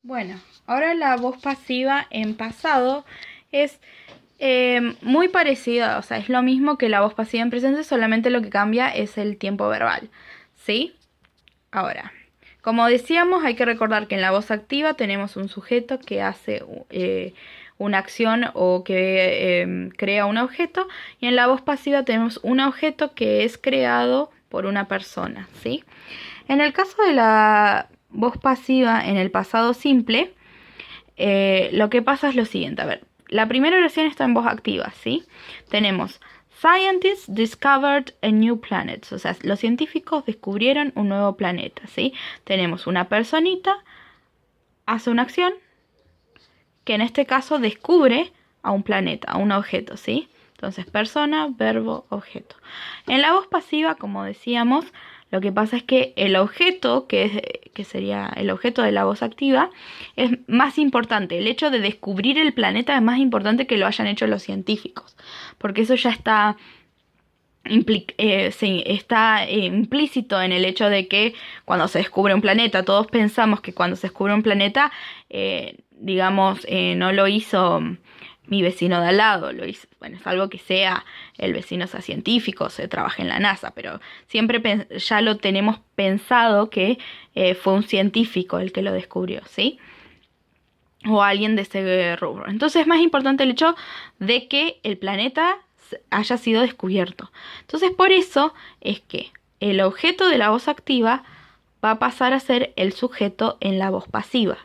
Bueno, ahora la voz pasiva en pasado es muy parecida, o sea, es lo mismo que la voz pasiva en presente, solamente lo que cambia es el tiempo verbal, ¿sí? Ahora, como decíamos, hay que recordar que en la voz activa tenemos un sujeto que hace una acción o que crea un objeto, y en la voz pasiva tenemos un objeto que es creado por una persona, ¿sí? En el caso de la voz pasiva en el pasado simple, lo que pasa es lo siguiente. A ver, la primera oración está en voz activa, ¿sí? Tenemos Scientists discovered a new planet. O sea, los científicos descubrieron un nuevo planeta, ¿sí? Tenemos una personita, hace una acción, que en este caso descubre a un planeta, a un objeto, ¿sí? Entonces, persona, verbo, objeto. En la voz pasiva, como decíamos, lo que pasa es que el objeto, que sería el objeto de la voz activa, es más importante. El hecho de descubrir el planeta es más importante que lo hayan hecho los científicos, porque eso ya está implícito en el hecho de que cuando se descubre un planeta, todos pensamos que cuando se descubre un planeta, no lo hizo mi vecino de al lado, lo hizo, bueno, salvo que sea el vecino sea científico, se trabaje en la NASA, pero siempre ya lo tenemos pensado que fue un científico el que lo descubrió, ¿sí? O alguien de ese rubro. Entonces es más importante el hecho de que el planeta haya sido descubierto. Entonces por eso es que el objeto de la voz activa va a pasar a ser el sujeto en la voz pasiva,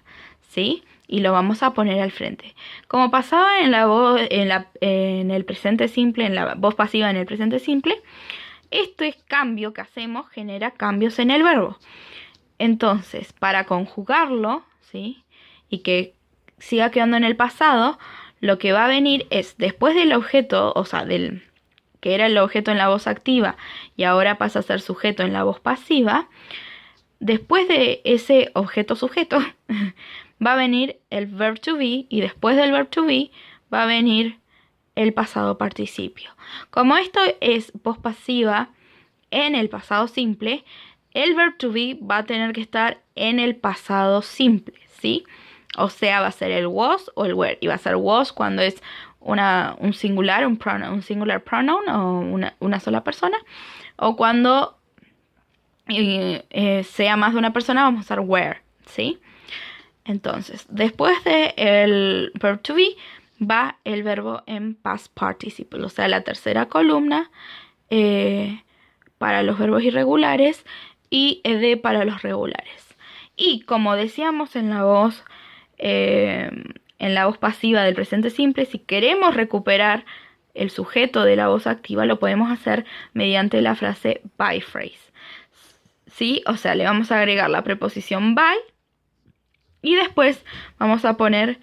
¿sí? Y lo vamos a poner al frente. Como pasaba en la voz, en el presente simple, en la voz pasiva en el presente simple, este cambio que hacemos genera cambios en el verbo. Entonces, para conjugarlo, ¿sí? Y que siga quedando en el pasado, lo que va a venir es después del objeto, o sea, del que era el objeto en la voz activa y ahora pasa a ser sujeto en la voz pasiva, después de ese objeto sujeto va a venir el verb to be, y después del verb to be va a venir el pasado participio. Como esto es voz pasiva en el pasado simple, el verb to be va a tener que estar en el pasado simple, ¿sí? O sea, va a ser el was o el were. Y va a ser was cuando es un singular, un singular pronoun o una sola persona. O cuando sea más de una persona, vamos a usar were, ¿sí? Entonces, después del verb to be va el verbo en past participle, o sea, la tercera columna para los verbos irregulares y ed para los regulares. Y como decíamos en la voz pasiva del presente simple, si queremos recuperar el sujeto de la voz activa, lo podemos hacer mediante la frase by phrase, ¿sí? O sea, le vamos a agregar la preposición by y después vamos a poner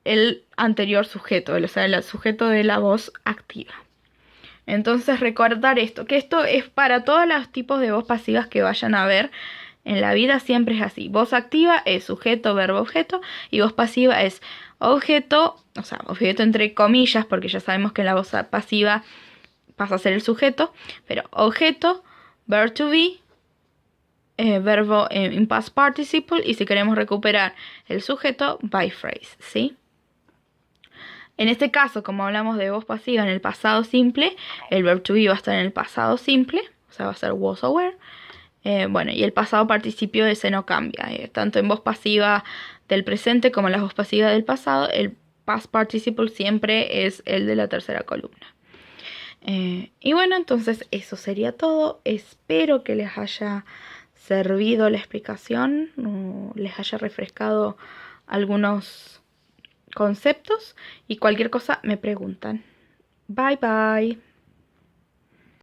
el anterior sujeto, o sea, el sujeto de la voz activa. Entonces recordar esto, que esto es para todos los tipos de voz pasivas que vayan a ver en la vida, siempre es así. Voz activa es sujeto, verbo, objeto, y voz pasiva es objeto, o sea, objeto entre comillas, porque ya sabemos que en la voz pasiva pasa a ser el sujeto, pero objeto, verb to be, verbo in past participle, y si queremos recuperar el sujeto, by phrase, ¿sí? En este caso, como hablamos de voz pasiva en el pasado simple, el verb to be va a estar en el pasado simple, o sea, va a ser was o were. Y el pasado participio ese no cambia. Tanto en voz pasiva del presente como en la voz pasiva del pasado, el past participle siempre es el de la tercera columna. Y bueno, entonces eso sería todo. Espero que les haya servido la explicación, les haya refrescado algunos conceptos, y cualquier cosa me preguntan. Bye bye.